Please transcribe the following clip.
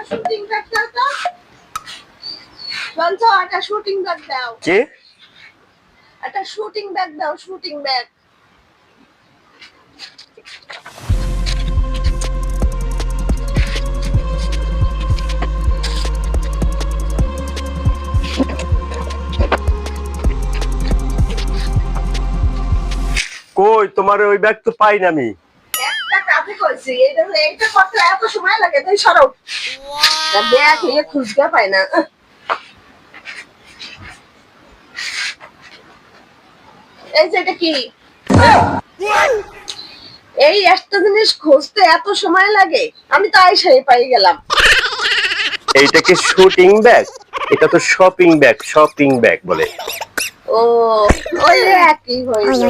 Shooting bag দাও তো বলছো একটা শুটিং ব্যাগ দাও কি একটা শুটিং ব্যাগ দাও শুটিং ব্যাগ কই তোমার ওই ব্যাগ তো পাই না আমি। একটা কাজে কইছি এইটা করতে এত সময় লাগে তুই সরো ব্যাগ নিয়ে খুঁজতে পাই না এই যে এটা কি এই একটা জিনিস খুঁজতে এত সময় লাগে আমি তো আইসাই পাই গেলাম এইটা কি শুটিং ব্যাগ? এটা তো শপিং ব্যাগ বলে। ও ওই একই হইলো